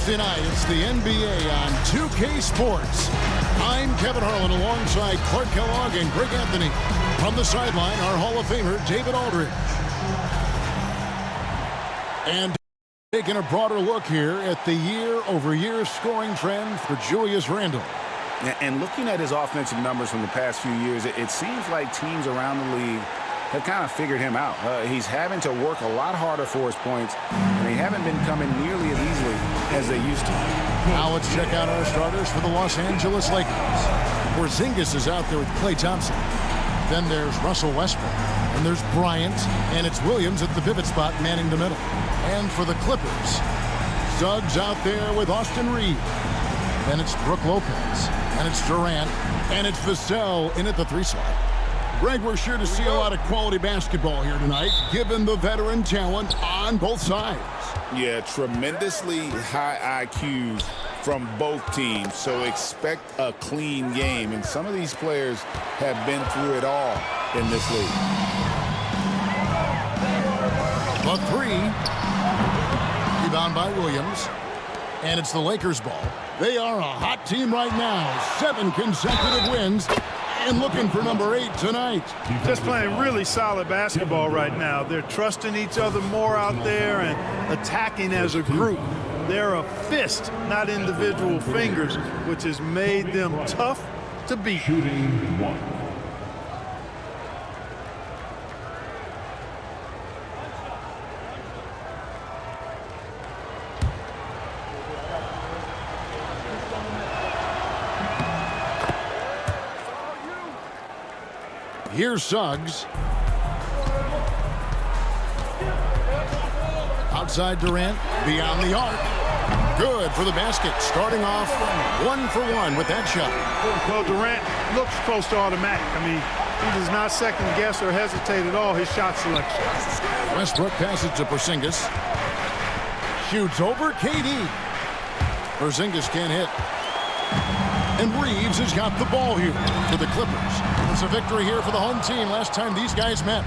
Thursday night, it's the NBA on 2K Sports. I'm Kevin Harlan alongside Clark Kellogg and Greg Anthony. From the sideline, our Hall of Famer, David Aldridge. And taking a broader look here at the year-over-year scoring trend for Julius Randle. And looking at his offensive numbers from the past few years, it seems like teams around the league have kind of figured him out. He's having to work a lot harder for his points, and they haven't been coming nearly as easily as they used to. Now let's check out our starters for the Los Angeles Lakers. Porzingis is out there with Klay Thompson. Then there's Russell Westbrook. And there's Bryant, and it's Williams at the pivot spot manning the middle. And for the Clippers, Suggs out there with Austin Reeves. Then it's Brook Lopez, and it's Durant, and it's Vassell in at the 3 slot. Greg, we're sure to see a lot of quality basketball here tonight, given the veteran talent on both sides. Yeah, tremendously high IQs from both teams, so expect a clean game. And some of these players have been through it all in this league. The 3, rebound by Williams, and it's the Lakers' ball. They are a hot team right now, 7 consecutive wins. And looking for number 8 tonight. Just playing really solid basketball right now. They're trusting each other more out there and attacking as a group. They're a fist, not individual fingers, which has made them tough to beat. Shooting 1. Here's Suggs. Outside Durant, beyond the arc. Good for the basket, starting off 1 for 1 with that shot. Well, Durant looks close to automatic. I mean, he does not second guess or hesitate at all his shot selection. Westbrook passes to Porzingis. Shoots over KD. Porzingis can't hit. And Reeves has got the ball here for the Clippers. It's a victory here for the home team last time these guys met.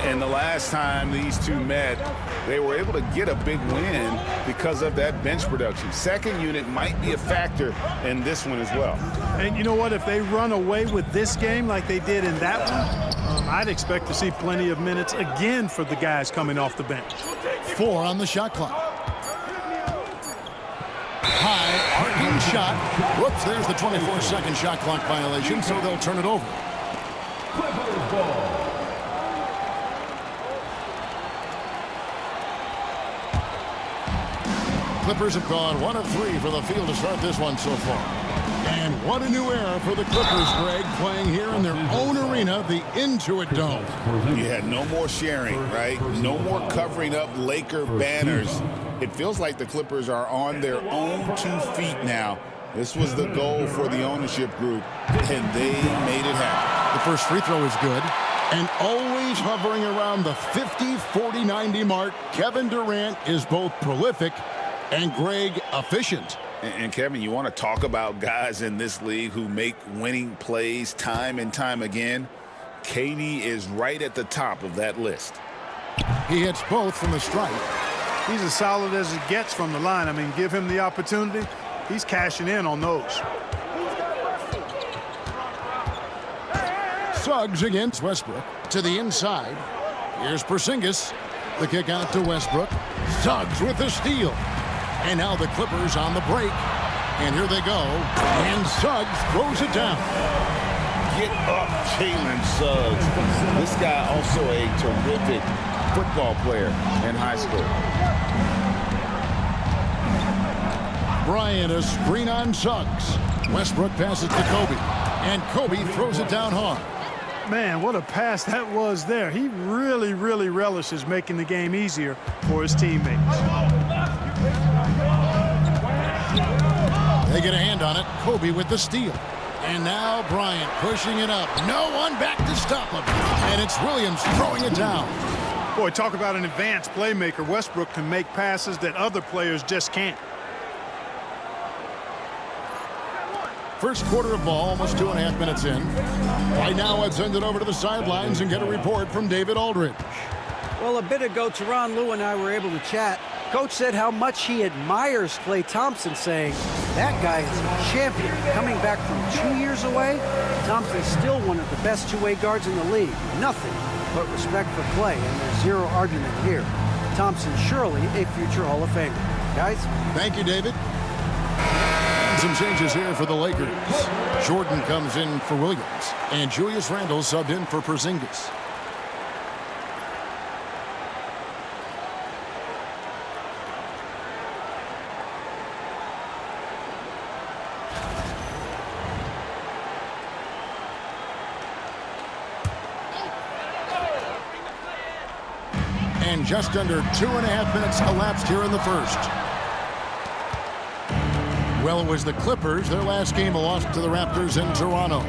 And the last time these two met, they were able to get a big win because of that bench production. Second unit might be a factor in this one as well. And you know what? If they run away with this game like they did in that one, I'd expect to see plenty of minutes again for the guys coming off the bench. 4 on the shot clock. High, arcing shot. Whoops, there's the 24-second shot clock violation, so they'll turn it over. Clippers ball. Clippers have gone 1 of 3 for the field to start this one so far. And what a new era for the Clippers, Greg, playing here in their own arena, the Intuit Dome. Yeah, no more sharing, right? No more covering up Laker banners. It feels like the Clippers are on their own 2 feet now. This was the goal for the ownership group, and they made it happen. The first free throw is good. And always hovering around the 50, 40, 90 mark, Kevin Durant is both prolific and, Greg, efficient. And Kevin, you want to talk about guys in this league who make winning plays time and time again? KD is right at the top of that list. He hits both from the stripe. He's as solid as it gets from the line. I mean, give him the opportunity. He's cashing in on those. Suggs against Westbrook to the inside. Here's Porzingis. The kick out to Westbrook. Suggs with the steal. And now the Clippers on the break. And here they go. And Suggs throws it down. Get up, Jalen Suggs. This guy also a terrific football player in high school. Bryant, a screen on Suggs. Westbrook passes to Kobe. And Kobe throws it down hard. Man, what a pass that was there. He really, really relishes making the game easier for his teammates. They get a hand on it. Kobe with the steal. And now Bryant pushing it up. No one back to stop him. And it's Williams throwing it down. Boy, talk about an advanced playmaker. Westbrook can make passes that other players just can't. First quarter of ball, almost 2.5 minutes in. Right now, I'd send it over to the sidelines and get a report from David Aldridge. Well, a bit ago, Tyronn Lue and I were able to chat. Coach said how much he admires Klay Thompson, saying, that guy is a champion. Coming back from 2 years away, Thompson's still one of the best two-way guards in the league. Nothing but respect for Klay, and there's zero argument here. Thompson surely a future Hall of Famer. Guys? Thank you, David. And some changes here for the Lakers. Jordan comes in for Williams, and Julius Randle subbed in for Porzingis. And just under 2.5 minutes elapsed here in the first. Well, it was the Clippers. Their last game, a loss to the Raptors in Toronto.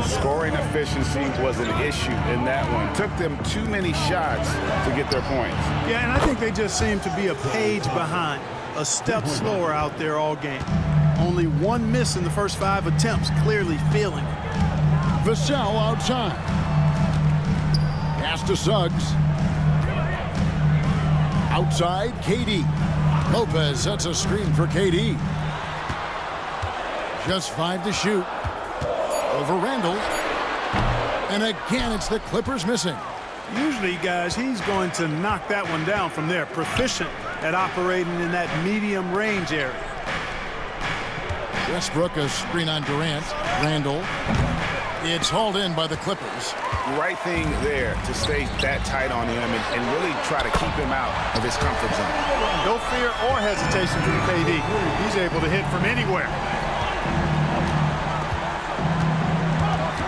Scoring efficiency was an issue in that one. Took them too many shots to get their points. Yeah, and I think they just seem to be a page behind, a step slower out there all game. Only one miss in the first 5 attempts, clearly feeling it. Vassell outside. Pass to Suggs. Outside, KD. Lopez sets a screen for KD. Just 5 to shoot. Over Randle. And again, it's the Clippers missing. Usually, guys, he's going to knock that one down from there. Proficient at operating in that medium range area. Westbrook, a screen on Durant. Randle. It's hauled in by the Clippers. Right thing there to stay that tight on him and really try to keep him out of his comfort zone. No fear or hesitation from KD. He's able to hit from anywhere.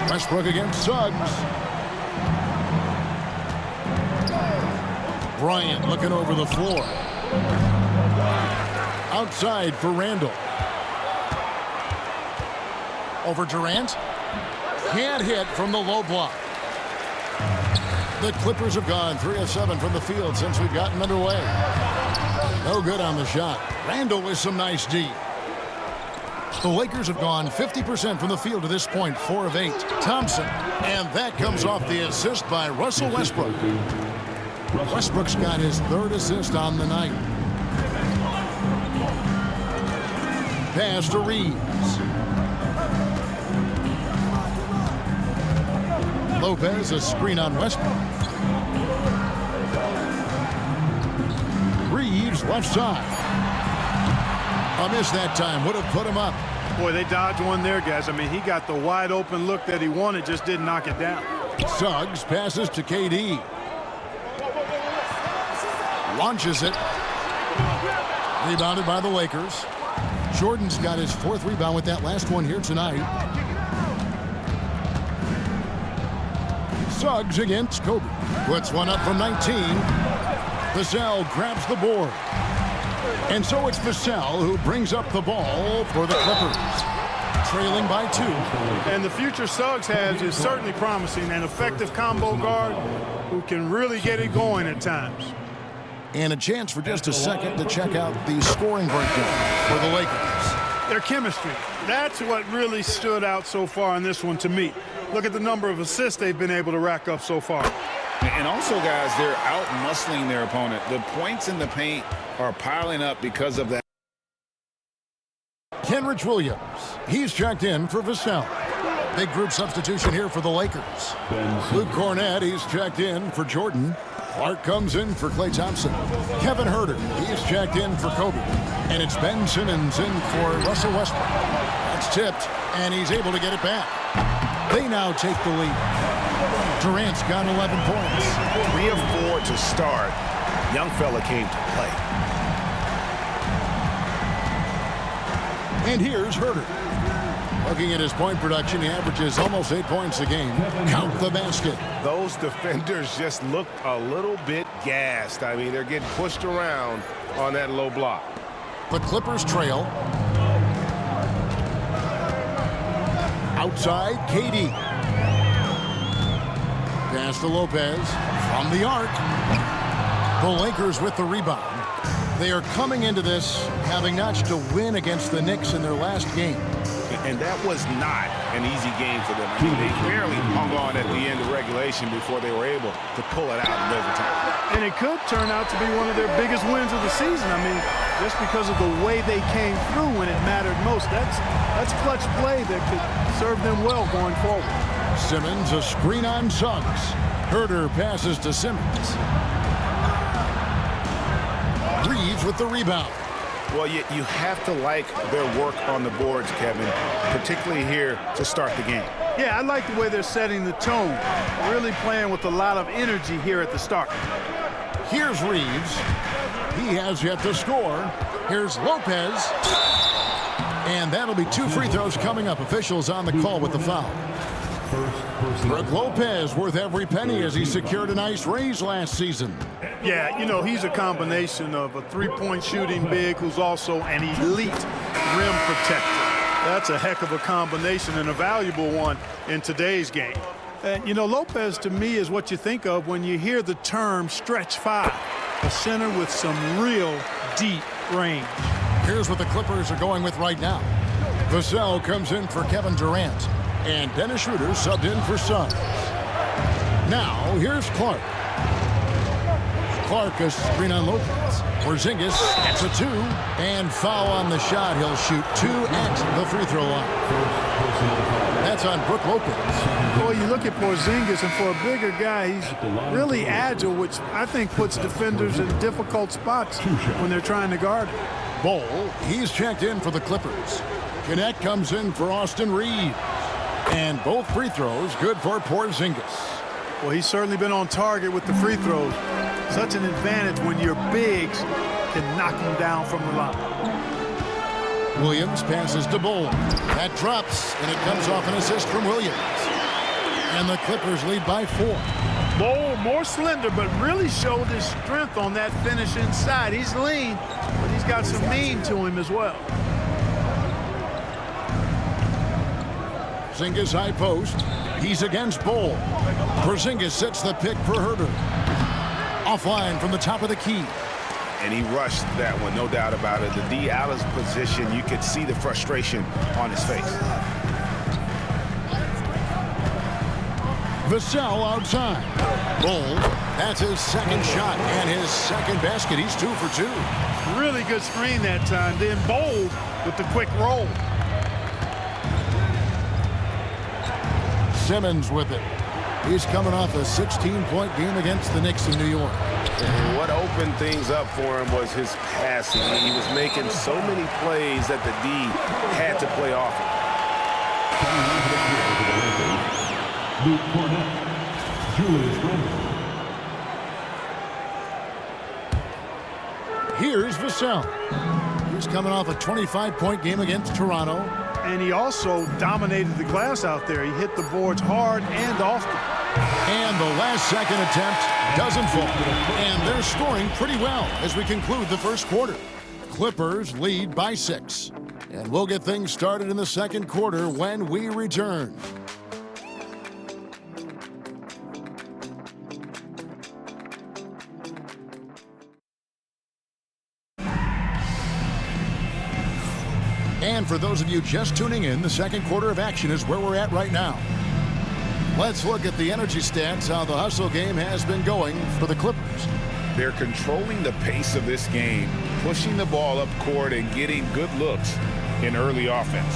Westbrook against Suggs. Bryant looking over the floor. Outside for Randle. Over Durant. Can't hit from the low block. The Clippers have gone 3 of 7 from the field since we've gotten underway. No good on the shot. Randle with some nice D. The Lakers have gone 50% from the field to this point, 4 of 8. Thompson, and that comes off the assist by Russell Westbrook. Westbrook's got his 3rd assist on the night. Pass to Reeves. Lopez, a screen on Westbrook. Reeves, left side. A miss that time. Would have put him up. Boy, they dodged one there, guys. I mean, he got the wide open look that he wanted, just didn't knock it down. Suggs passes to KD. Launches it. Rebounded by the Lakers. Jordan's got his 4th rebound with that last one here tonight. Suggs against Kobe. Puts one up from 19. Vassell grabs the board. And so it's Vassell who brings up the ball for the Clippers. Trailing by 2. And the future Suggs has is certainly promising. An effective combo guard who can really get it going at times. And a chance for just a second to check out the scoring breakdown for the Lakers. Their chemistry. That's what really stood out so far in this one to me. Look at the number of assists they've been able to rack up so far. And also, guys, they're out-muscling their opponent. The points in the paint are piling up because of that. Kenrich Williams. He's checked in for Vassell. Big group substitution here for the Lakers. Luke Cornett, he's checked in for Jordan. Clark comes in for Klay Thompson. Kevin Huerter, he's checked in for Kobe. And it's Ben Simmons in for Russell Westbrook. That's tipped, and he's able to get it back. They now take the lead. Durant's got 11 points. 3 of 4 to start. Young fella came to play. And here's Huerter. Looking at his point production, he averages almost 8 points a game. Count the basket. Those defenders just looked a little bit gassed. I mean, they're getting pushed around on that low block. The Clippers trail. Outside, KD. Pass to Lopez from the arc. The Lakers with the rebound. They are coming into this having notched a win against the Knicks in their last game. and that was not an easy game for them. I mean, they barely hung on at the end of regulation before they were able to pull it out in overtime. And it could turn out to be one of their biggest wins of the season. I mean, just because of the way they came through when it mattered most. That's clutch play that could serve them well going forward. Simmons, a screen on Suggs. Herder passes to Simmons. Reeves with the rebound. Well, you have to like their work on the boards, Kevin, particularly here to start the game. Yeah, I like the way they're setting the tone. Really playing with a lot of energy here at the start. Here's Reeves. He has yet to score. Here's Lopez. And that'll be 2 free throws coming up. Officials on the call with the foul. Brook Lopez worth every penny as he secured a nice raise last season. Yeah, you know, he's a combination of a three-point shooting big who's also an elite rim protector. That's a heck of a combination and a valuable one in today's game. And, you know, Lopez to me is what you think of when you hear the term stretch 5, a center with some real deep range. Here's what the Clippers are going with right now. Vassell comes in for Kevin Durant. And Dennis Schroeder subbed in for Suggs. Now, here's Clark. Clark, a screen on Lopez. Porzingis gets a 2. And foul on the shot. He'll shoot 2 at the free throw line. That's on Brook Lopez. Boy, you look at Porzingis, and for a bigger guy, he's really agile, which I think puts defenders in difficult spots when they're trying to guard him. Bol, he's checked in for the Clippers. Connect comes in for Austin Reeves. And both free throws good for Porzingis. Well, he's certainly been on target with the free throws. Such an advantage when your bigs can knock him down from the line. Williams passes to Bol. That drops, and it comes off an assist from Williams. And the Clippers lead by 4. Bol, more slender, but really showed his strength on that finish inside. He's lean, but he's got some mean to him as well. Porzingis high post. He's against Bol. Porzingis sets the pick for Herder. Offline from the top of the key. And he rushed that one, no doubt about it. The D out of position, you could see the frustration on his face. Vassell outside. Bol, that's his second shot and his second basket. He's 2 for 2. Really good screen that time. Then Bol with the quick roll. Simmons with it. He's coming off a 16-point game against the Knicks in New York. And what opened things up for him was his passing. He was making so many plays that the D had to play off him. Luke Cornett, Julius Randle. Here's Vassell. He's coming off a 25-point game against Toronto. And he also dominated the glass out there. He hit the boards hard and often. And the last-second attempt doesn't fall. And they're scoring pretty well as we conclude the first quarter. Clippers lead by 6. And we'll get things started in the second quarter when we return. And for those of you just tuning in, the second quarter of action is where we're at right now. Let's look at the energy stats, how the hustle game has been going for the Clippers. They're controlling the pace of this game, pushing the ball up court and getting good looks in early offense.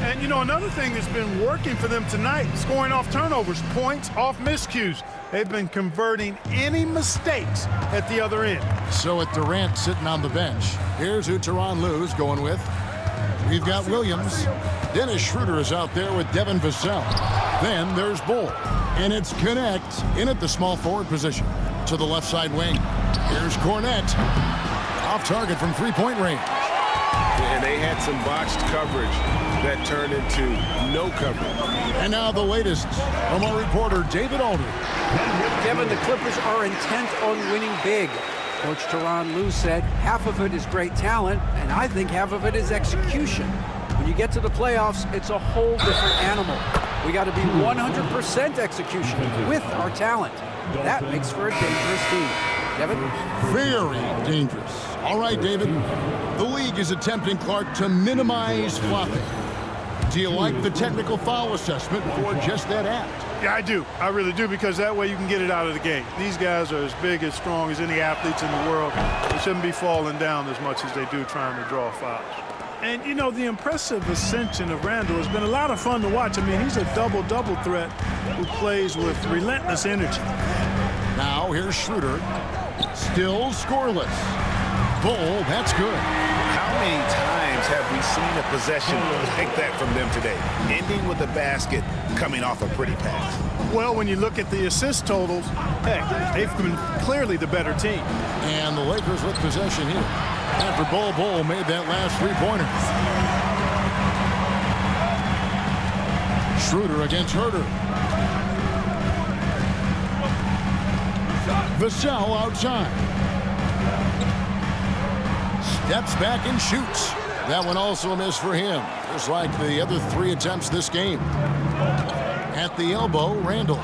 And, you know, another thing that's been working for them tonight, scoring off turnovers, points off miscues. They've been converting any mistakes at the other end. So with Durant sitting on the bench, here's who Tyronn Lue's going with. We've got Williams. Dennis Schroeder is out there with Devin Vassell. Then there's Bol. And it's Connect in at the small forward position to the left side wing. Here's Cornett. Off target from three-point range. And they had some botched coverage that turned into no coverage. And now the latest from our reporter, David Aldridge. Kevin, the Clippers are intent on winning big. Coach Tyronn Lue said half of it is great talent, and I think half of it is execution. When you get to the playoffs, it's a whole different animal. We got to be 100% execution with our talent. That makes for a dangerous team. Devin? Very dangerous. All right, David. The league is attempting, Clark, to minimize flopping. Do you like the technical foul assessment for just that act? Yeah, I do. I really do, because that way you can get it out of the game. These guys are as big, as strong as any athletes in the world. They shouldn't be falling down as much as they do trying to draw fouls. And, you know, the impressive ascension of Randall has been a lot of fun to watch. I mean, he's a double-double threat who plays with relentless energy. Now here's Schroeder. Still scoreless. Bull, that's good. How many times have we seen a possession like that from them today? Ending with a basket, coming off a pretty pass. Well, when you look at the assist totals, heck, they've been clearly the better team. And the Lakers with possession here. After Bull made that last three-pointer. Schroeder against Herter. Vassell outside. Steps back and shoots. That one also a miss for him, just like the other three attempts this game. At the elbow, Randall.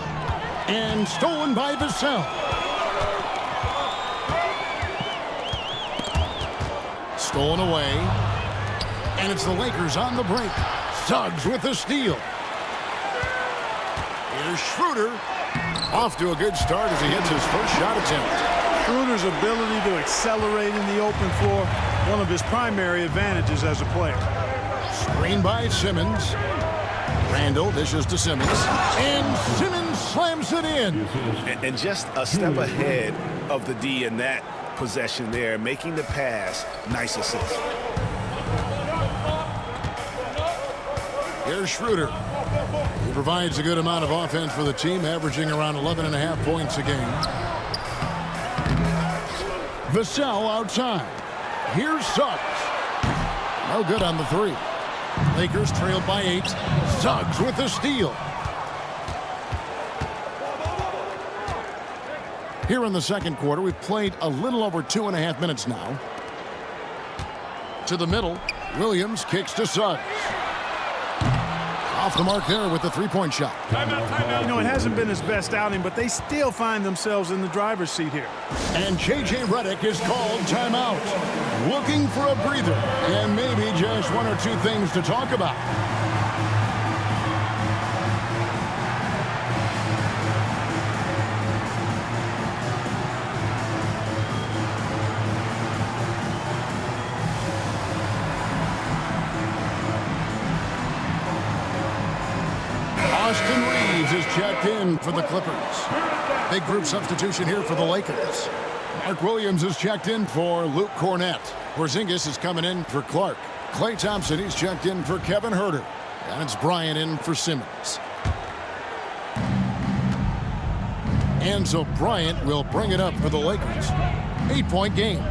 And stolen by Vassell. Stolen away. And it's the Lakers on the break. Suggs with the steal. Here's Schroeder. Off to a good start as he hits his first shot attempt. Schroeder's ability to accelerate in the open floor, one of his primary advantages as a player. Screen by Simmons. Randall dishes to Simmons. And Simmons slams it in. And just a step ahead of the D in that possession there, making the pass. Nice assist. Here's Schroeder. He provides a good amount of offense for the team, averaging around 11.5 points a game. Vassell outside. Here's Suggs. No good on the three. Lakers trailed by 8. Suggs with the steal. Here in the second quarter, we've played a little over 2.5 minutes now. To the middle, Williams kicks to Suggs. Off the mark there with the three-point shot. You know, it hasn't been his best outing, but they still find themselves in the driver's seat here. And J.J. Redick is called timeout. Looking for a breather and maybe just one or two things to talk about. Is checked in for the Clippers. Big group substitution here for the Lakers. Mark Williams is checked in for Luke Cornett. Porzingis is coming in for Clark. Klay Thompson, he's checked in for Kevin Herter. And it's Bryant in for Simmons. And so Bryant will bring it up for the Lakers. 8-point game.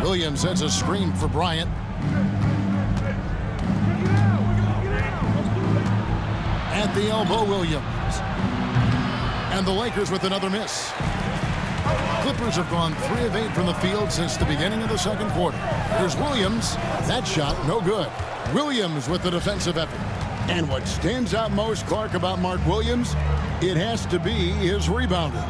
Williams sets a screen for Bryant. At the elbow, Williams. And the Lakers with another miss. Clippers have gone 3 of 8 from the field since the beginning of the second quarter. Here's Williams. That shot, no good. Williams with the defensive effort. And what stands out most, Clark, about Mark Williams, it has to be his rebounding.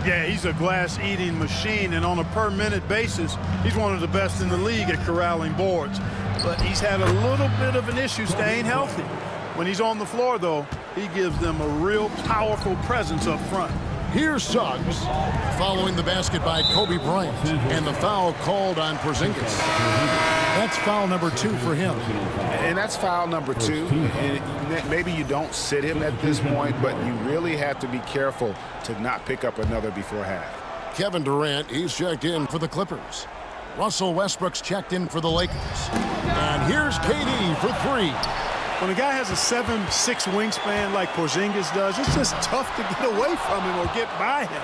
Yeah, he's a glass-eating machine, and on a per-minute basis, he's one of the best in the league at corralling boards. But he's had a little bit of an issue staying healthy. When he's on the floor, though, he gives them a real powerful presence up front. Here's Suggs following the basket by Kobe Bryant, and the foul called on Porzingis. That's foul number 2 for him. And that's foul number 2. And maybe you don't sit him at this point, but you really have to be careful to not pick up another before half. Kevin Durant, he's checked in for the Clippers. Russell Westbrook's checked in for the Lakers. And here's KD for 3. When a guy has a 7'6" wingspan like Porzingis does, it's just tough to get away from him or get by him.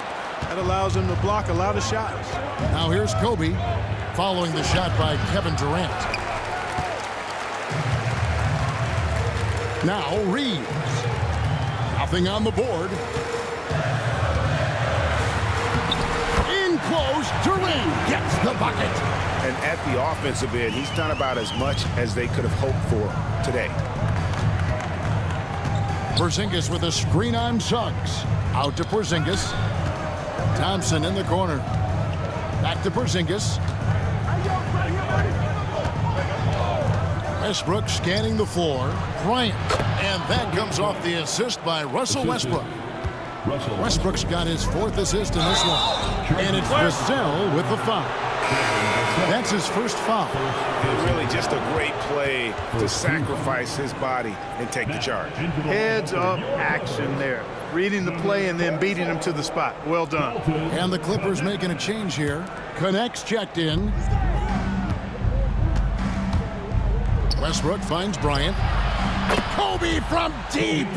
That allows him to block a lot of shots. Now here's Kobe following the shot by Kevin Durant. Now Reeves. Nothing on the board. In close, Durant gets the bucket. And at the offensive end, he's done about as much as they could have hoped for today. Porzingis with a screen on Suggs. Out to Porzingis. Thompson in the corner. Back to Porzingis. Westbrook scanning the floor. Bryant. And that comes off the assist by Russell Westbrook. Westbrook's got his 4th assist in this one. And it's Vassell with the foul. That's his first foul. Really just a great play to sacrifice his body and take the charge. Heads-up action there. Reading the play and then beating him to the spot. Well done. And the Clippers making a change here. Connects checked in. Westbrook finds Bryant. Kobe from deep.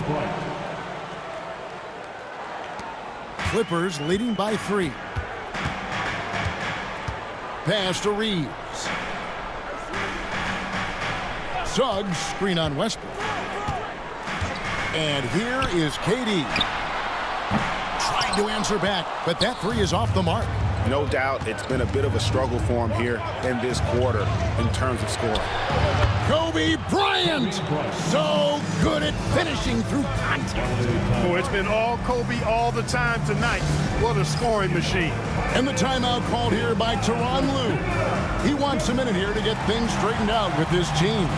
Clippers leading by 3. Pass to Reeves. Suggs screen on Westbrook. And here is KD. Trying to answer back, but that 3 is off the mark. No doubt it's been a bit of a struggle for him here in this quarter in terms of scoring. Kobe Bryant, so good at finishing through contact. Oh, it's been all Kobe all the time tonight. What a scoring machine. And the timeout called here by Tyronn Lue. He wants a minute here to get things straightened out with his team.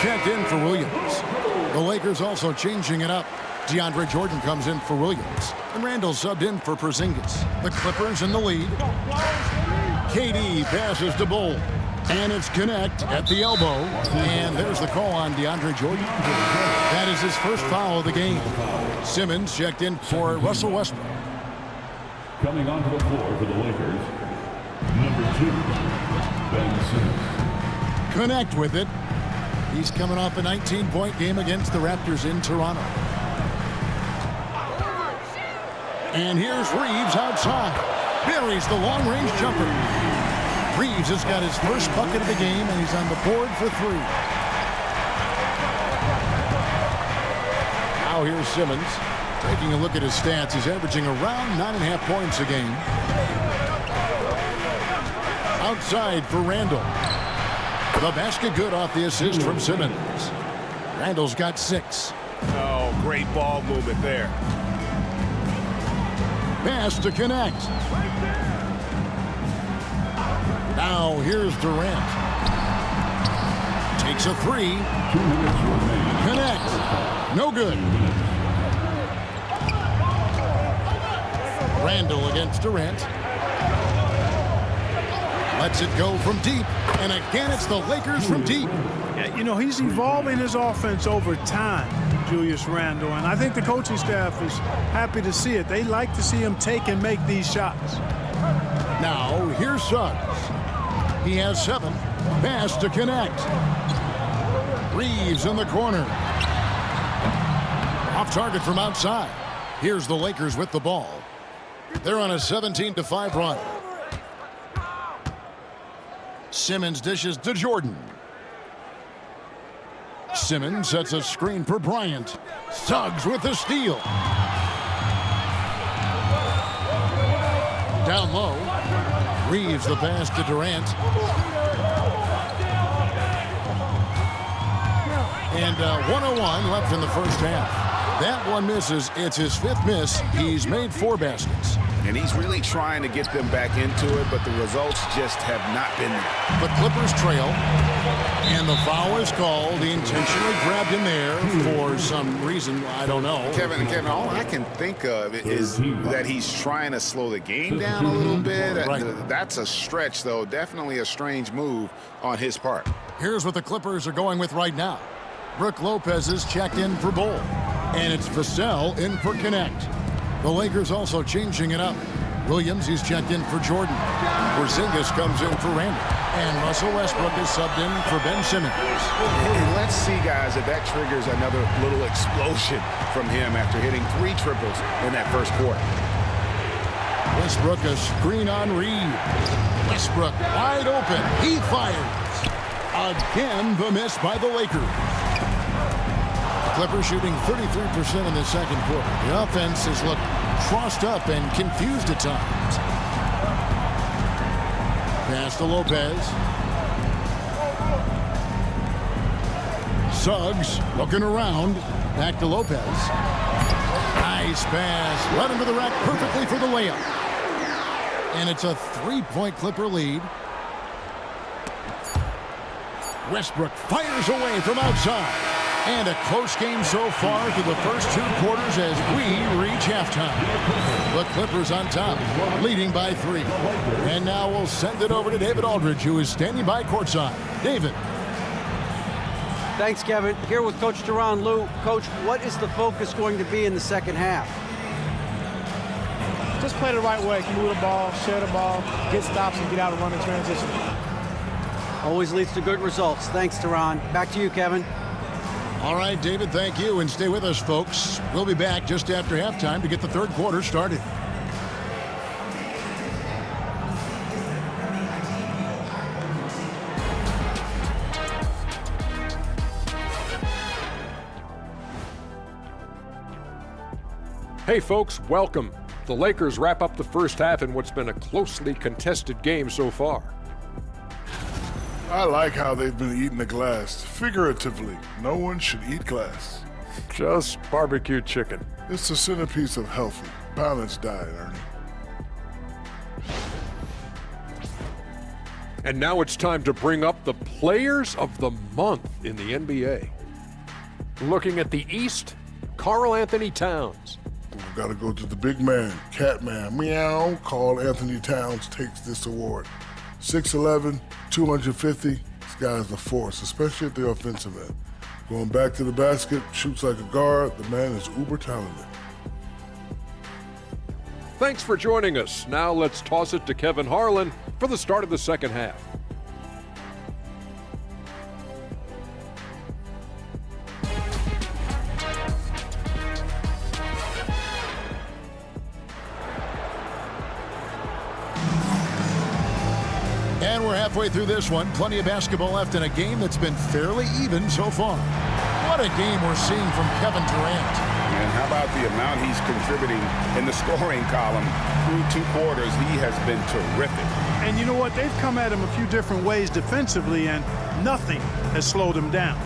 Checked in for Williams. The Lakers also changing it up. DeAndre Jordan comes in for Williams. And Randall subbed in for Porzingis. The Clippers in the lead. KD passes to Bull. And it's Connect at the elbow. And there's the call on DeAndre Jordan. That is his first foul of the game. Simmons checked in for Russell Westbrook. Coming onto the floor for the Lakers, number 2, Ben Simmons. Connect with it. He's coming off a 19-point game against the Raptors in Toronto. And here's Reeves outside. Buries the long-range jumper. Reeves has got his first bucket of the game, and he's on the board for 3. Now here's Simmons. Taking a look at his stats, he's averaging around 9.5 points a game. Outside for Randall. The basket good off the assist from Simmons. Randall's got 6. Oh, great ball movement there. Pass to Connect. Now here's Durant. Takes a 3. 2 minutes remaining. Connect. No good. Randall against Durant. Lets it go from deep. And again, it's the Lakers from deep. Yeah, you know, he's evolving his offense over time, Julius Randle. And I think the coaching staff is happy to see it. They like to see him take and make these shots. Now, here's Suggs. He has 7. Pass to Connect. Reeves in the corner. Off target from outside. Here's the Lakers with the ball. They're on a 17-5 run. Simmons dishes to Jordan. Simmons sets a screen for Bryant. Suggs with the steal. Down low. Reeves the pass to Durant. And 1:01 left in the first half. That one misses. It's his 5th miss. He's made 4 baskets. And he's really trying to get them back into it, but the results just have not been there. The Clippers trail, and the foul is called. He intentionally grabbed him there for some reason. I don't know. Kevin, all I can think of is that he's trying to slow the game down a little bit. Right. That's a stretch, though. Definitely a strange move on his part. Here's what the Clippers are going with right now. Brook Lopez is checked in for Bull, and it's Vassell in for Connect. The Lakers also changing it up. Williams, he's checked in for Jordan. Porzingis comes in for Randall. And Russell Westbrook is subbed in for Ben Simmons. And let's see, guys, if that triggers another little explosion from him after hitting 3 triples in that first quarter. Westbrook a screen on Reed. Westbrook wide open. He fires. Again, the miss by the Lakers. Clippers shooting 33% in the second quarter. The offense has looked crossed up and confused at times. Pass to Lopez. Suggs looking around. Back to Lopez. Nice pass. Led into the rack perfectly for the layup. And it's a three-point Clipper lead. Westbrook fires away from outside. And a close game so far through the first two quarters as we reach halftime. The Clippers on top, leading by 3. And now we'll send it over to David Aldridge, who is standing by courtside. David. Thanks, Kevin. Here with Coach Duran. Lou, Coach, what is the focus going to be in the second half? Just play the right way. Move the ball, share the ball, get stops, and get out and run in transition. Always leads to good results. Thanks, Duran. Back to you, Kevin. All right, David, thank you. And stay with us, folks. We'll be back just after halftime to get the third quarter started. Hey folks, welcome. The Lakers wrap up the first half in what's been a closely contested game so far. I like how they've been eating the glass. Figuratively, no one should eat glass. Just barbecue chicken. It's the centerpiece of healthy, balanced diet, Ernie. And now it's time to bring up the players of the month in the NBA. Looking at the East, Karl Anthony Towns. We've got to go to the big man, Catman, meow. Karl Anthony Towns takes this award. 6'11", 250. This guy's a force, especially at the offensive end. Going back to the basket, shoots like a guard. The man is uber talented. Thanks for joining us. Now let's toss it to Kevin Harlan for the start of the second half. And we're halfway through this one. Plenty of basketball left in a game that's been fairly even so far. What a game we're seeing from Kevin Durant. And how about the amount he's contributing in the scoring column through 2 quarters? He has been terrific. And you know what? They've come at him a few different ways defensively, and nothing has slowed him down.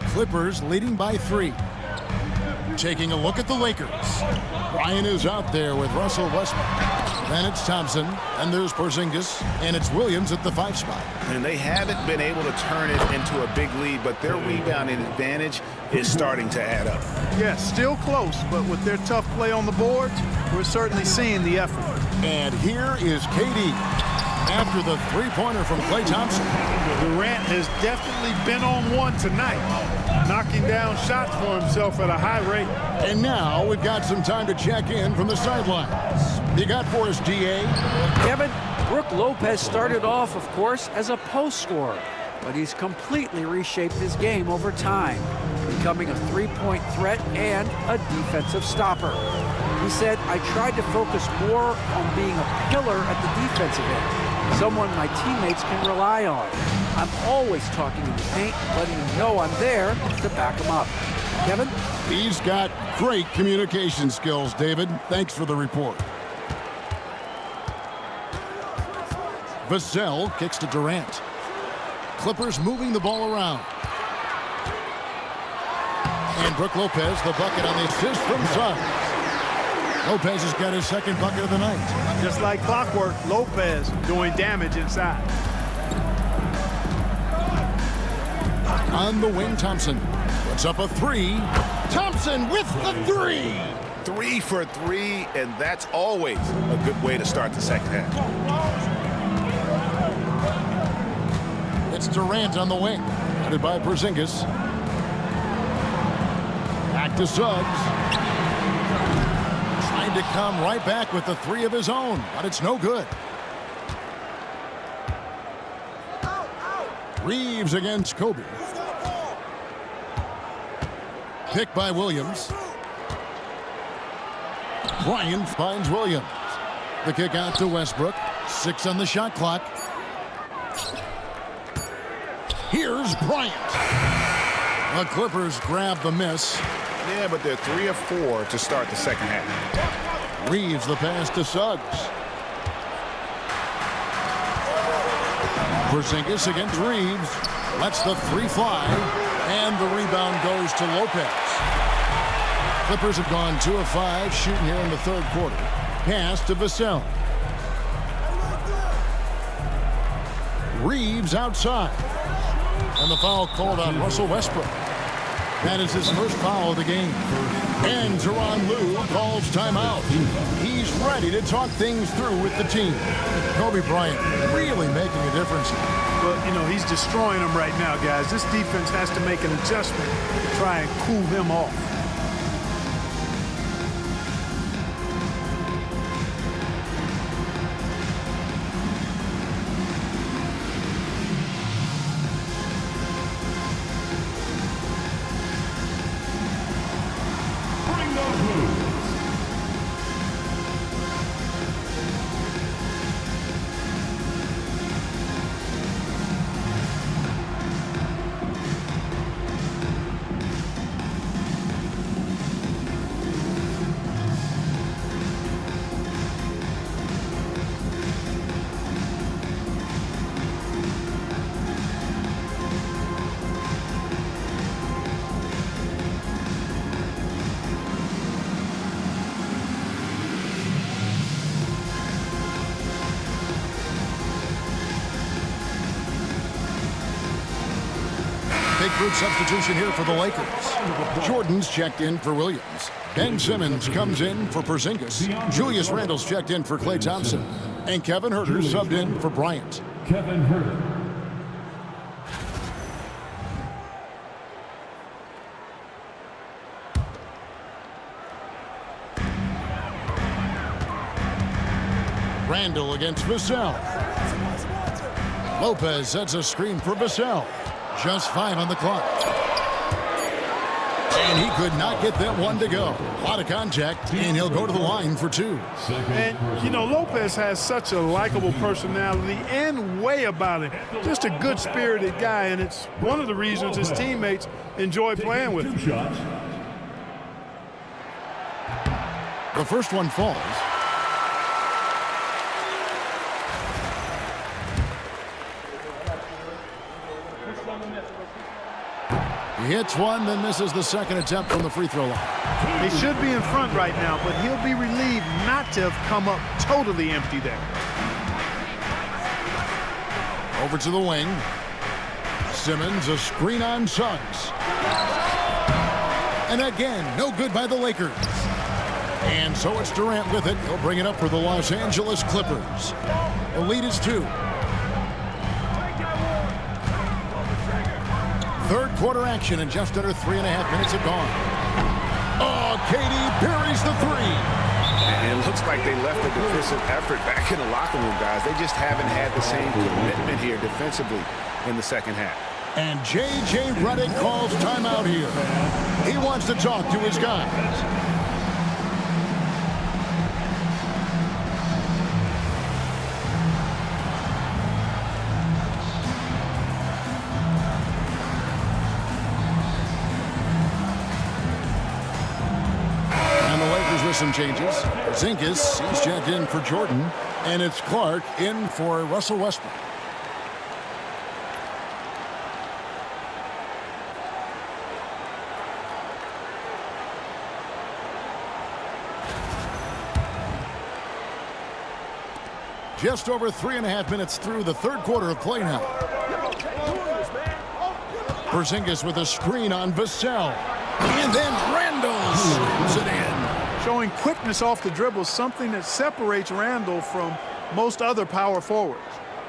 Clippers leading by 3. Taking a look at the Lakers. Ryan is out there with Russell Westbrook. Then it's Thompson, and there's Porzingis, and it's Williams at the 5 spot. And they haven't been able to turn it into a big lead, but their rebounding advantage is starting to add up. Yes, still close, but with their tough play on the boards, we're certainly seeing the effort. And here is KD after the three-pointer from Klay Thompson. Durant has definitely been on one tonight, knocking down shots for himself at a high rate. And now we've got some time to check in from the sidelines. You got for us, DA? Kevin, Brook Lopez started off, of course, as a post scorer, but he's completely reshaped his game over time, becoming a three-point threat and a defensive stopper. He said, I tried to focus more on being a pillar at the defensive end, someone my teammates can rely on. I'm always talking in the paint, letting him know I'm there to back him up. Kevin? He's got great communication skills, David. Thanks for the report. Vassell kicks to Durant. Clippers moving the ball around. And Brook Lopez, the bucket on the assist from Suggs. Lopez has got his second bucket of the night. Just like clockwork, Lopez doing damage inside. On the wing, Thompson puts up a 3. Thompson with the 3. 3 for 3, and that's always a good way to start the second half. It's Durant on the wing, headed by Porzingis. Back to Suggs. Trying to come right back with the 3 of his own, but it's no good. Reeves against Kobe. Pick by Williams. Bryant finds Williams. The kick out to Westbrook. 6 on the shot clock. Here's Bryant. The Clippers grab the miss. Yeah, but they're 3 of 4 to start the second half. Reeves the pass to Suggs. Porzingis against Reeves. Lets the 3 fly. And the rebound goes to Lopez. Clippers have gone 2 of 5 shooting here in the third quarter. Pass to Vassell. Reeves outside. And the foul called on Russell Westbrook. That is his first foul of the game. And Tyronn Lue calls timeout. He's ready to talk things through with the team. Kobe Bryant really making a difference. But, you know, he's destroying them right now, guys. This defense has to make an adjustment to try and cool him off. Big group substitution here for the Lakers. Jordan's checked in for Williams. Ben Simmons comes in for Porzingis. Julius Randle's checked in for Klay Thompson. And Kevin Huerter subbed in for Bryant. Kevin Huerter. Randle against Vassell. Lopez sets a screen for Vassell. Just 5 on the clock. And he could not get that one to go. A lot of contact, and he'll go to the line for 2. And, you know, Lopez has such a likable personality and way about him. Just a good-spirited guy, and it's one of the reasons his teammates enjoy playing with him. The first one falls. He hits one, then misses the second attempt from the free throw line. He should be in front right now, but he'll be relieved not to have come up totally empty there. Over to the wing. Simmons, a screen on Suggs. And again, no good by the Lakers. And so it's Durant with it. He'll bring it up for the Los Angeles Clippers. The lead is 2. Third quarter action, and just under 3.5 minutes have gone. Oh, KD buries the 3. And it looks like they left the defensive effort back in the locker room, guys. They just haven't had the same commitment here defensively in the second half. And J.J. Redick calls timeout here. He wants to talk to his guys. With some changes. Porzingis, he's checked in for Jordan, and it's Clark in for Russell Westbrook. Just over 3.5 minutes through the third quarter of play now. Porzingis with a screen on Vassell. And then Randle slams it in. Showing quickness off the dribble, something that separates Randle from most other power forwards.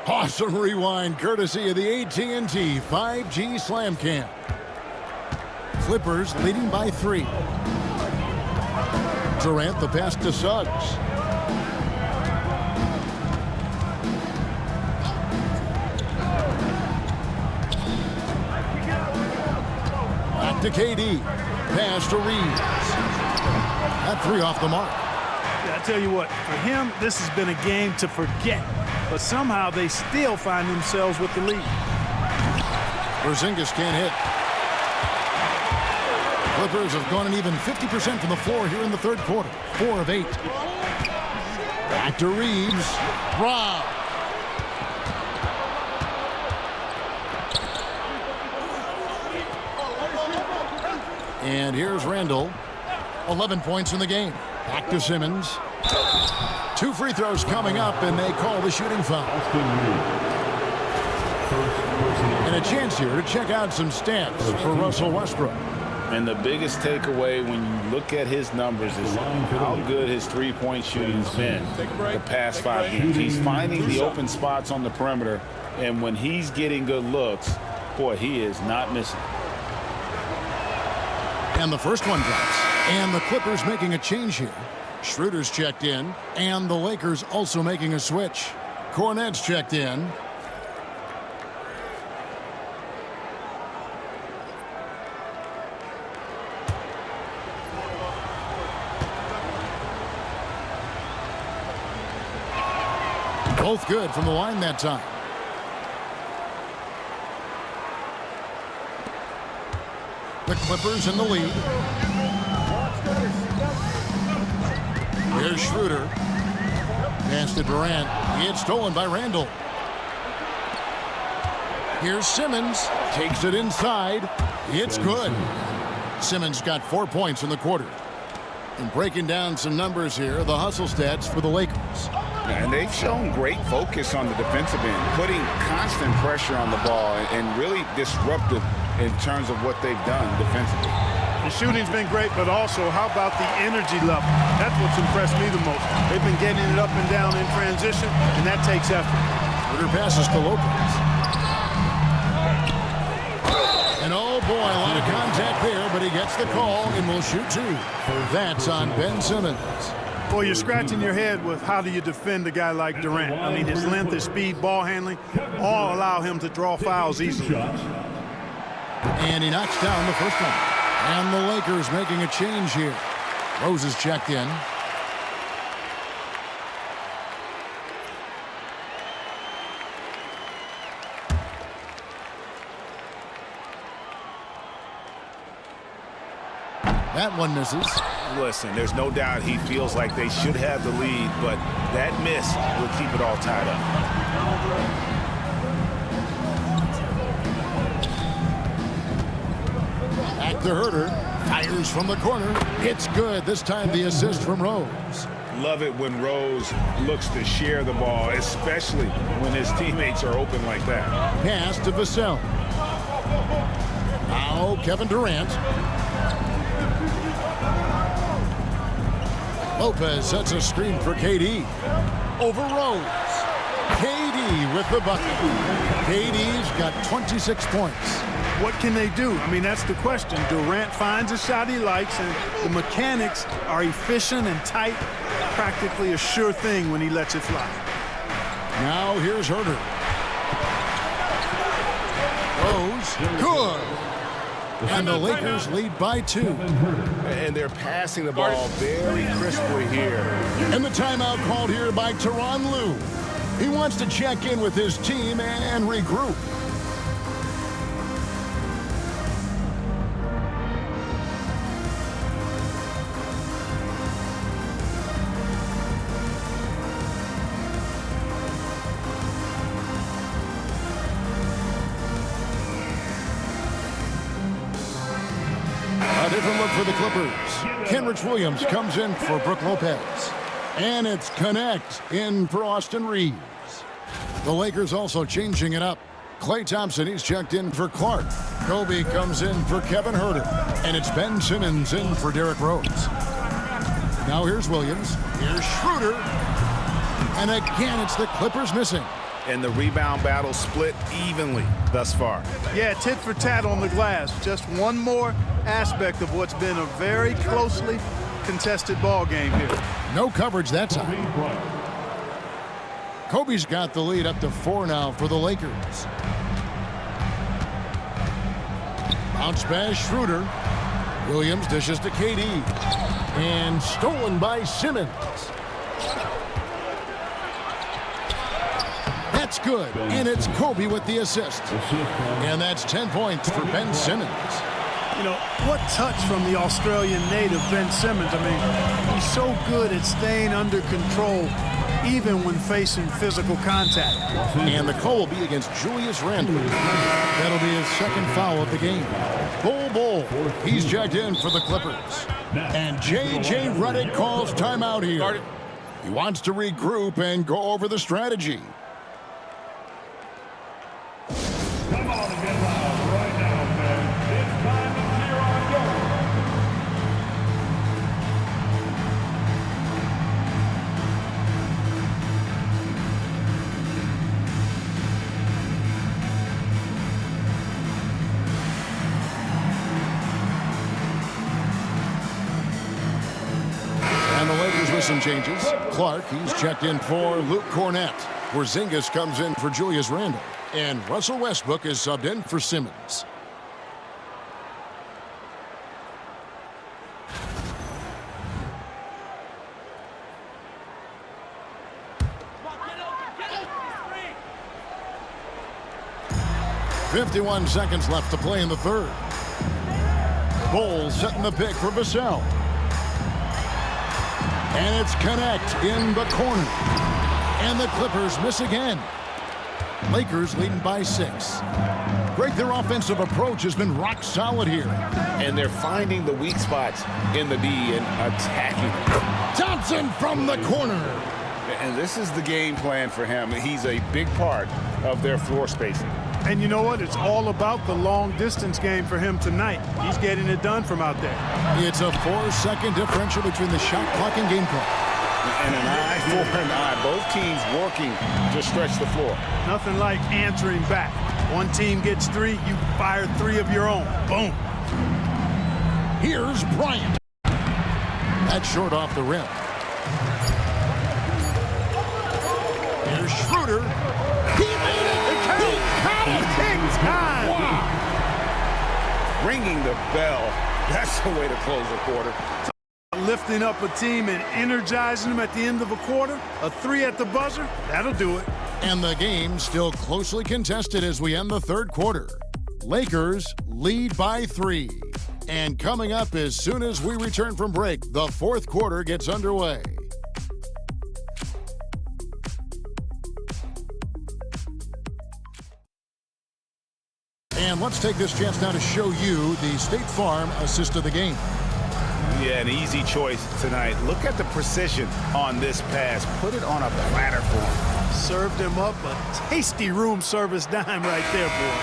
Awesome rewind, courtesy of the AT&T 5G Slam Cam. Clippers leading by 3. Durant the pass to Suggs. Back to KD. Pass to Reeves. That three off the mark. Yeah, I tell you what, for him, this has been a game to forget. But somehow they still find themselves with the lead. Porzingis can't hit. Clippers have gone an even 50% from the floor here in the third quarter. 4 of 8. Back to Reeves. Rob. And here's Randall. 11 points in the game. Back to Simmons. 2 free throws coming up, and they call the shooting foul. And a chance here to check out some stats for Russell Westbrook. And the biggest takeaway when you look at his numbers is how good his three-point shooting's been the past 5 games. He's finding the open spots on the perimeter, and when he's getting good looks, boy, he is not missing. And the first one drops. And the Clippers making a change here. Schroeder's checked in, and the Lakers also making a switch. Cornette's checked in. Both good from the line that time. The Clippers in the lead. Here's Schroeder. Pass to Durant. It's stolen by Randall. Here's Simmons. Takes it inside. It's good. Simmons got 4 points in the quarter. And breaking down some numbers here, the hustle stats for the Lakers. And they've shown great focus on the defensive end, putting constant pressure on the ball and really disruptive in terms of what they've done defensively. The shooting's been great, but also how about the energy level? That's what's impressed me the most. They've been getting it up and down in transition, and that takes effort. Schroeder passes to Lopez. And oh boy, a lot of contact there, but he gets the call and will shoot 2. That's on Ben Simmons. Boy, you're scratching your head with how do you defend a guy like Durant. I mean, his length, his speed, ball handling, all allow him to draw fouls easily. And he knocks down the first one. And the Lakers making a change here. Rose is checked in. That one misses. Listen, there's no doubt he feels like they should have the lead, but that miss will keep it all tied up. Back to Herter. Fires from the corner. It's good. This time the assist from Rose. Love it when Rose looks to share the ball, especially when his teammates are open like that. Pass to Vassell. Now Kevin Durant. Lopez sets a screen for KD. Over Rose. KD with the bucket. KD's got 26 points. What can they do? I mean, that's the question. Durant finds a shot he likes, and the mechanics are efficient and tight. Practically a sure thing when he lets it fly. Now here's Herter. Rose. Good. And the Lakers lead by 2. And they're passing the ball very crisply here. And the timeout called here by Tyronn Lue. He wants to check in with his team and regroup. Different look for the Clippers. Kenrich Williams comes in for Brook Lopez. And it's Connect in for Austin Reeves. The Lakers also changing it up. Klay Thompson, he's checked in for Clark. Kobe comes in for Kevin Herter. And it's Ben Simmons in for Derrick Rose. Now here's Williams. Here's Schroeder. And again, it's the Clippers missing. And the rebound battle split evenly thus far. Yeah, tit for tat on the glass. Just one more aspect of what's been a very closely contested ball game here. No coverage that time. Kobe's got the lead up to 4 now for the Lakers. Bounce pass, Schroeder. Williams dishes to KD. And stolen by Simmons. That's good. And it's Kobe with the assist. And that's 10 points for Ben Simmons. You know, what touch from the Australian native, Ben Simmons. I mean, he's so good at staying under control, even when facing physical contact. And the call will be against Julius Randle. That'll be his second foul of the game. Bull. He's checked in for the Clippers. And J.J. Redick calls timeout here. He wants to regroup and go over the strategy. Come on and get loud right now, man. It's time to clear our yard. And the Lakers with some changes. Clark, he's checked in for Luke Cornett. Porzingis comes in for Julius Randle. And Russell Westbrook is subbed in for Simmons. .51 seconds left to play in the third. Bowles setting the pick for Vassell. And it's Connect in the corner. And the Clippers miss again. Lakers leading by 6. Greg, their offensive approach has been rock solid here. And they're finding the weak spots in the D and attacking. Thompson from the corner. And this is the game plan for him. He's a big part of their floor spacing. And you know what? It's all about the long-distance game for him tonight. He's getting it done from out there. It's a 4-second differential between the shot clock and game clock. And an eye for an eye. Both teams working to stretch the floor. Nothing like answering back. One team gets 3, you fire 3 of your own. Boom. Here's Bryant. That's short off the rim. Here's Schroeder. He made it. Big time. Wow. Ringing the bell. That's the way to close a quarter. Lifting up a team and energizing them at the end of a quarter. A 3 at the buzzer, that'll do it. And the game still closely contested as we end the third quarter. Lakers lead by 3. And coming up as soon as we return from break, the fourth quarter gets underway. And let's take this chance now to show you the State Farm assist of the game. Yeah, an easy choice tonight. Look at the precision on this pass. Put it on a platter for him. Served him up a tasty room service dime right there, boy.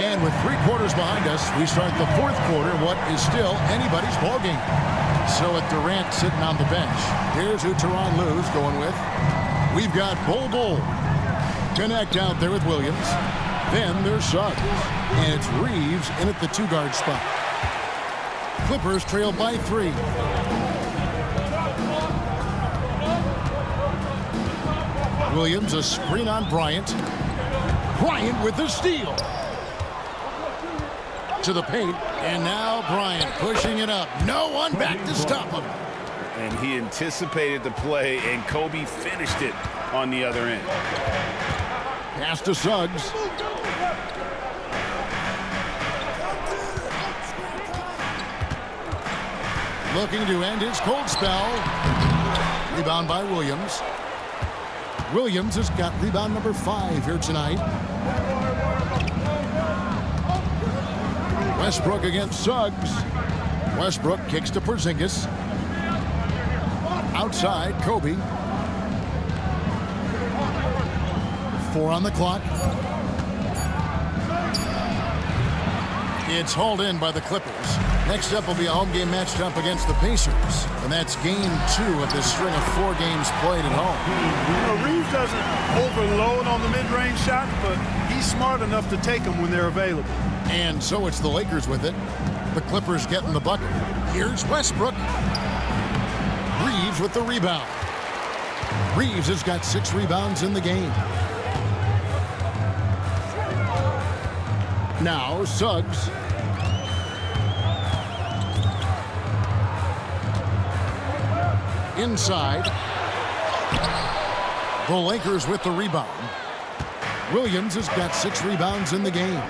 And with 3 quarters behind us, we start the fourth quarter, what is still anybody's ballgame. So with Durant sitting on the bench, here's who Tyronn Lue's going with. We've got Bull. Connect out there with Williams. Then there's Suggs. And it's Reeves in at the 2-guard spot. Clippers trail by 3. Williams a screen on Bryant. Bryant with the steal. To the paint, and now Bryant pushing it up. No one back to stop him. And he anticipated the play, and Kobe finished it on the other end. Pass to Suggs. Looking to end his cold spell. Rebound by Williams. Williams has got rebound number 5 here tonight. Westbrook against Suggs. Westbrook kicks to Porzingis. Outside, Kobe. 4 on the clock. It's hauled in by the Clippers. Next up will be a home game matched up against the Pacers. And that's game 2 of this string of 4 games played at home. You know, Reeves doesn't overload on the mid-range shot, but he's smart enough to take them when they're available. And so it's the Lakers with it. The Clippers getting the bucket. Here's Westbrook. Reeves with the rebound. Reeves has got 6 rebounds in the game. Now Suggs. Inside. The Lakers with the rebound. Williams has got 6 rebounds in the game.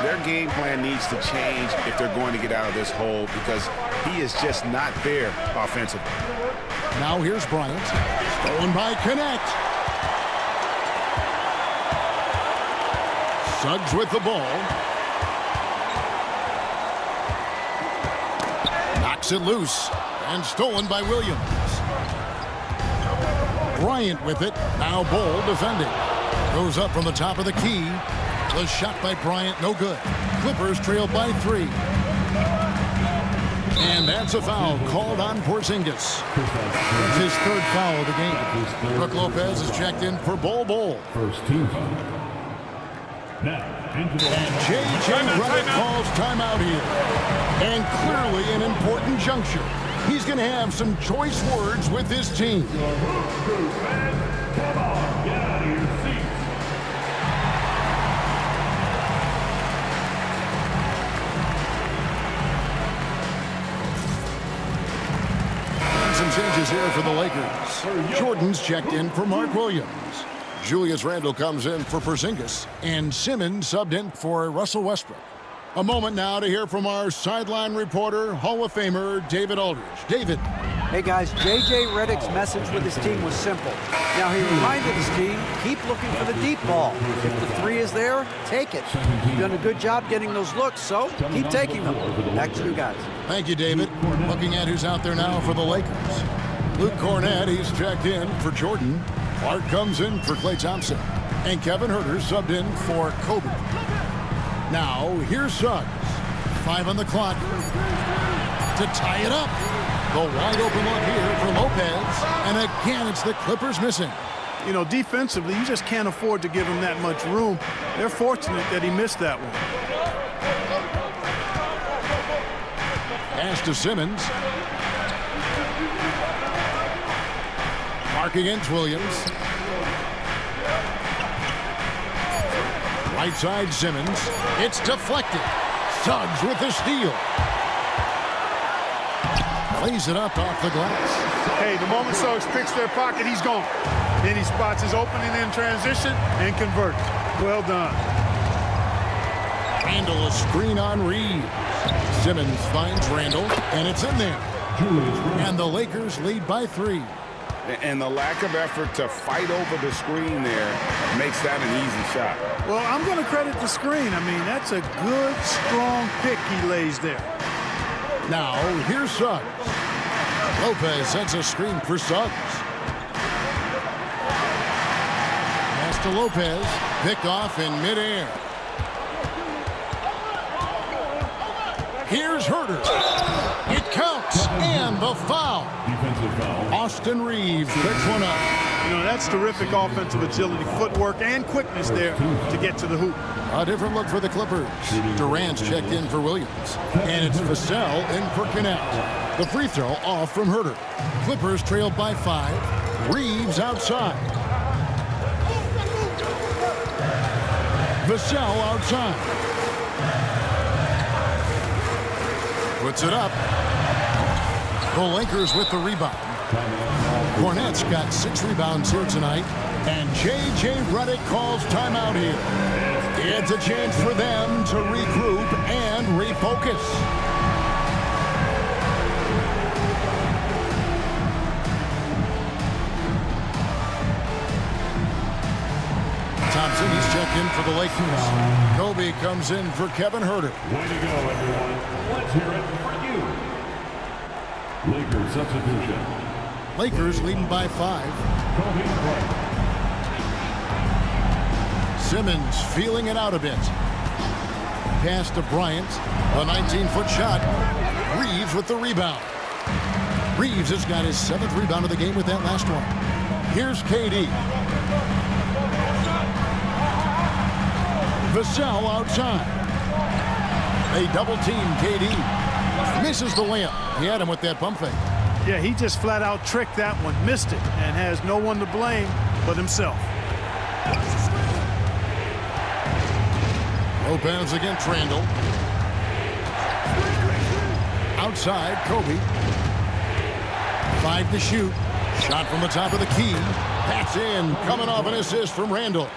Their game plan needs to change if they're going to get out of this hole because he is just not there offensively. Now here's Bryant. Stolen by Connect. Suggs with the ball. Knocks it loose. And stolen by Williams. Bryant with it. Now Ball defending. Goes up from the top of the key. The shot by Bryant, no good. Clippers trail by 3. And that's a foul called on Porzingis. That's his 3rd foul of the game. Brook Lopez is checked in for Bol. First team foul. Now, into the and J.J. Redick calls timeout here. And clearly an important juncture. He's going to have some choice words with his team. Come on, get out of your seats. Some changes here for the Lakers. Jordan's checked in for Mark Williams. Julius Randle comes in for Porzingis. And Simmons subbed in for Russell Westbrook. A moment now to hear from our sideline reporter, Hall of Famer David Aldridge. David. Hey guys, J.J. Redick's message with his team was simple. Now he reminded his team, keep looking for the deep ball. If the 3 is there, take it. You've done a good job getting those looks, so keep taking them. Back to you guys. Thank you, David. Looking at who's out there now for the Lakers. Luke Cornett, he's checked in for Jordan. Clark comes in for Klay Thompson. And Kevin Huerter subbed in for Kobe. Now, here's Suggs. 5 on the clock. To tie it up. The wide open look here for Lopez. And again, it's the Clippers missing. You know, defensively, you just can't afford to give him that much room. They're fortunate that he missed that one. Pass to Simmons. Mark against Williams. Right side Simmons. It's deflected. Suggs with the steal. Lays it up off the glass. Hey, the moment Suggs picks their pocket, he's gone. Then he spots his opening in transition and converts. Well done. Randle a screen on Reeves. Simmons finds Randle, and it's in there. And the Lakers lead by 3. And the lack of effort to fight over the screen there makes that an easy shot. Well, I'm going to credit the screen. I mean, that's a good, strong pick he lays there. Now, here's Suggs. Lopez sets a screen for Suggs. Pass to Lopez. Picked off in midair. Here's Huerter. It counts. And the foul. Defensive foul. Austin Reeves picks one up. You know, that's terrific offensive agility, footwork, and quickness there to get to the hoop. A different look for the Clippers. Durant's checked in for Williams. And it's Vassell in for Connect. The free throw off from Huerter. Clippers trail by 5. Reeves outside. Vassell outside. Puts it up. The Lakers with the rebound. Cornett's got 6 rebounds here tonight. And J.J. Redick calls timeout here. It's a chance for them to regroup and refocus. Thompson, he's checked in for the Lakers. Kobe comes in for Kevin Huerter. Way to go, everyone. Let's hear it for you. Lakers substitution. Lakers leading by 5. Kobe Bryant. Simmons feeling it out a bit. Pass to Bryant. A 19-foot shot. Reeves with the rebound. Reeves has got his 7th rebound of the game with that last one. Here's KD. Vassell outside. They double team KD. Misses the layup. He had him with that pump fake. Yeah, he just flat out tricked that one, missed it, and has no one to blame but himself. Lopez against Randall. Outside, Kobe. 5 to shoot. Shot from the top of the key. That's in. Coming off an assist from Randall.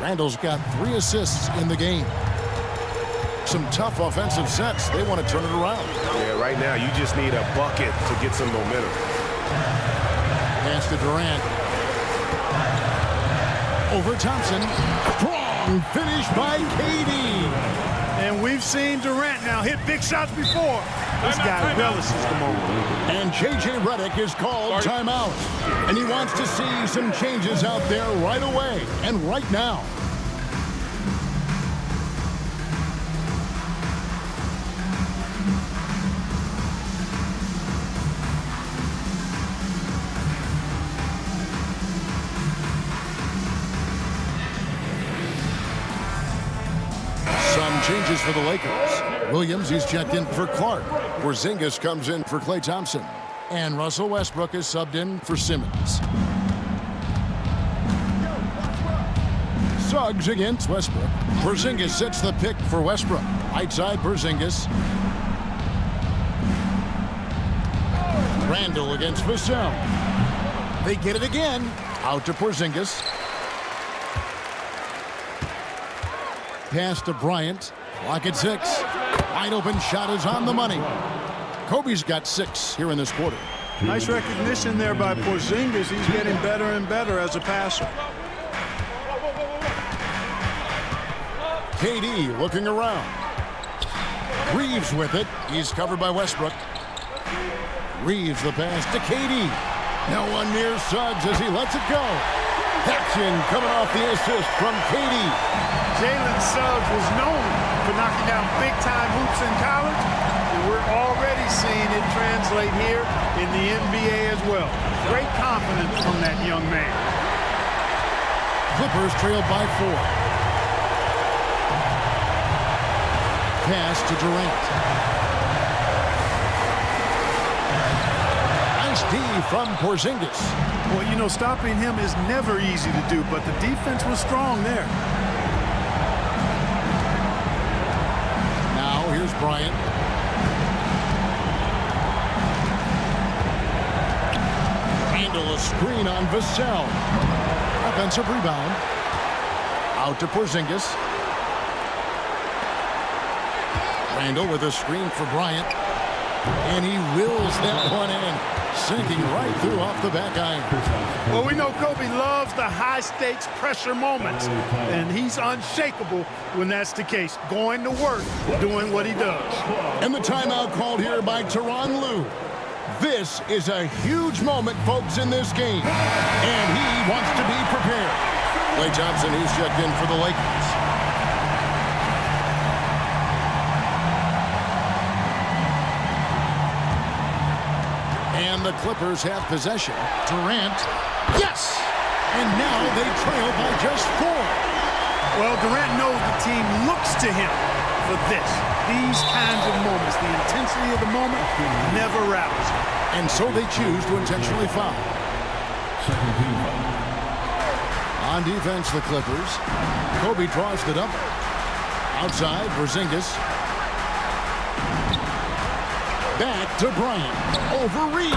Randall's got 3 assists in the game. Some tough offensive sets. They want to turn it around. Yeah, right now you just need a bucket to get some momentum. Pass to Durant. Over Thompson. Strong finish by KD. And we've seen Durant now hit big shots before. This guy relishes the moment. And J.J. Redick is called timeout. And he wants to see some changes out there right away and right now. Changes for the Lakers. Williams, he's checked in for Clark. Porzingis comes in for Klay Thompson. And Russell Westbrook is subbed in for Simmons. Suggs against Westbrook. Porzingis sets the pick for Westbrook. Right side, Porzingis. Randall against Vassell. They get it again. Out to Porzingis. Pass to Bryant. Clock at 6. Wide open shot is on the money. Kobe's got 6 here in this quarter. Nice recognition there by Porzingis. He's getting better and better as a passer. KD looking around. Reeves with it. He's covered by Westbrook. Reeves the pass to KD. No one near Suggs as he lets it go. Action coming off the assist from KD. Jalen Suggs was known for knocking down big-time hoops in college, and we're already seeing it translate here in the NBA as well. Great confidence from that young man. Clippers trailed by 4. Pass to Durant. Nice D from Porzingis. Well, you know, stopping him is never easy to do, but the defense was strong there. Now here's Bryant. Handle a screen on Vassell. Offensive rebound. Out to Porzingis. Randall with a screen for Bryant. And he wills that one in. Sinking right through off the back iron. Well, we know Kobe loves the high-stakes pressure moments, and he's unshakable when that's the case. Going to work, doing what he does. And the timeout called here by Tyronn Lue. This is a huge moment, folks, in this game. And he wants to be prepared. Klay Thompson, he's checked in for the Lakers. And the Clippers have possession. Durant, yes! And now they trail by just 4. Well, Durant knows the team looks to him for this. These kinds of moments, the intensity of the moment never rallies. And so they choose to intentionally foul. On defense, the Clippers. Kobe draws the double. Outside, Porzingis. Back to Bryant. Over Reeves.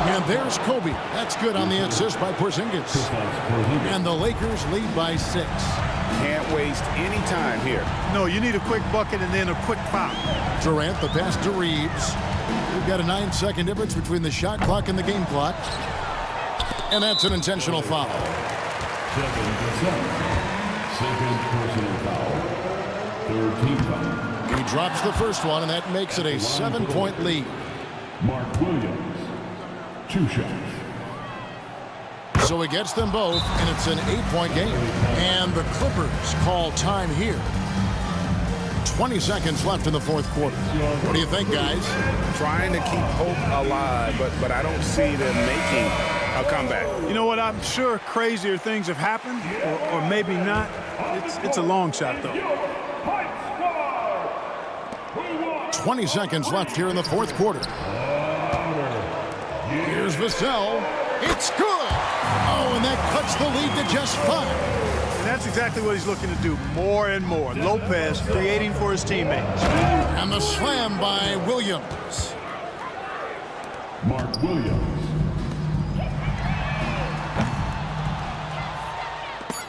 And there's Kobe. That's good on the assist by Porzingis. And the Lakers lead by 6. Can't waste any time here. No, you need a quick bucket and then a quick foul. Durant, the pass to Reeves. We've got a 9-second difference between the shot clock and the game clock. And that's an intentional foul. Second personal foul. Third team foul. He drops the first one, and that makes it a 7-point lead. Mark Williams, 2 shots. So he gets them both, and it's an 8-point game. And the Clippers call time here. 20 seconds left in the fourth quarter. What do you think, guys? Trying to keep hope alive, but I don't see them making a comeback. You know what? I'm sure crazier things have happened, or maybe not. It's a long shot, though. 20 seconds left here in the fourth quarter. Here's Vassell. It's good. Oh, and that cuts the lead to just 5. And That's exactly what he's looking to do more and more. Lopez creating for his teammates. And the slam by Williams. Mark Williams.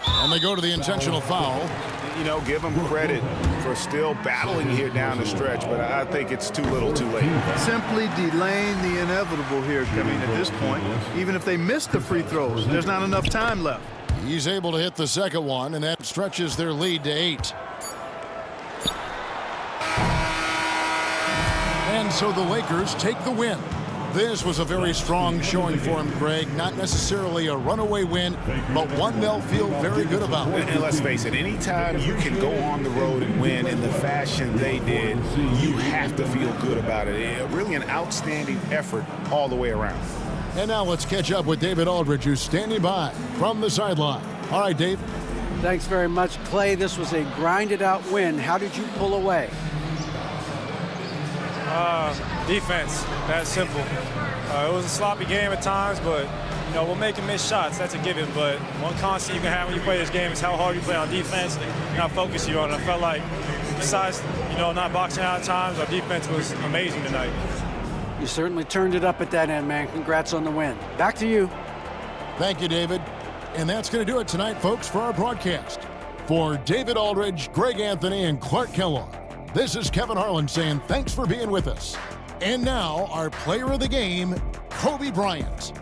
And they go to the intentional foul. You know, give him credit for still battling here down the stretch, but I think it's too little too late. Simply delaying the inevitable here. I mean, at this point, even if they miss the free throws, there's not enough time left. He's able to hit the second one, and that stretches their lead to 8. And so the Lakers take the win. This was a very strong showing for him, Greg. Not necessarily a runaway win, but one they'll feel very good about. And let's face it, anytime you can go on the road and win in the fashion they did, you have to feel good about it. Really an outstanding effort all the way around. And now let's catch up with David Aldridge, who's standing by from the sideline. All right, Dave. Thanks very much, Clay. This was a grinded-out win. How did you pull away? Defense, that's simple. It was a sloppy game at times, but you know, we'll make them miss shots. That's a given. But one constant you can have when you play this game is how hard you play on defense and how focused you are. And I felt like, besides not boxing out at times, our defense was amazing tonight. You certainly turned it up at that end, man. Congrats on the win. Back to you. Thank you, David. And that's going to do it tonight, folks, for our broadcast. For David Aldridge, Greg Anthony, and Clark Kellogg, this is Kevin Harlan saying thanks for being with us. And now, our player of the game, Kobe Bryant.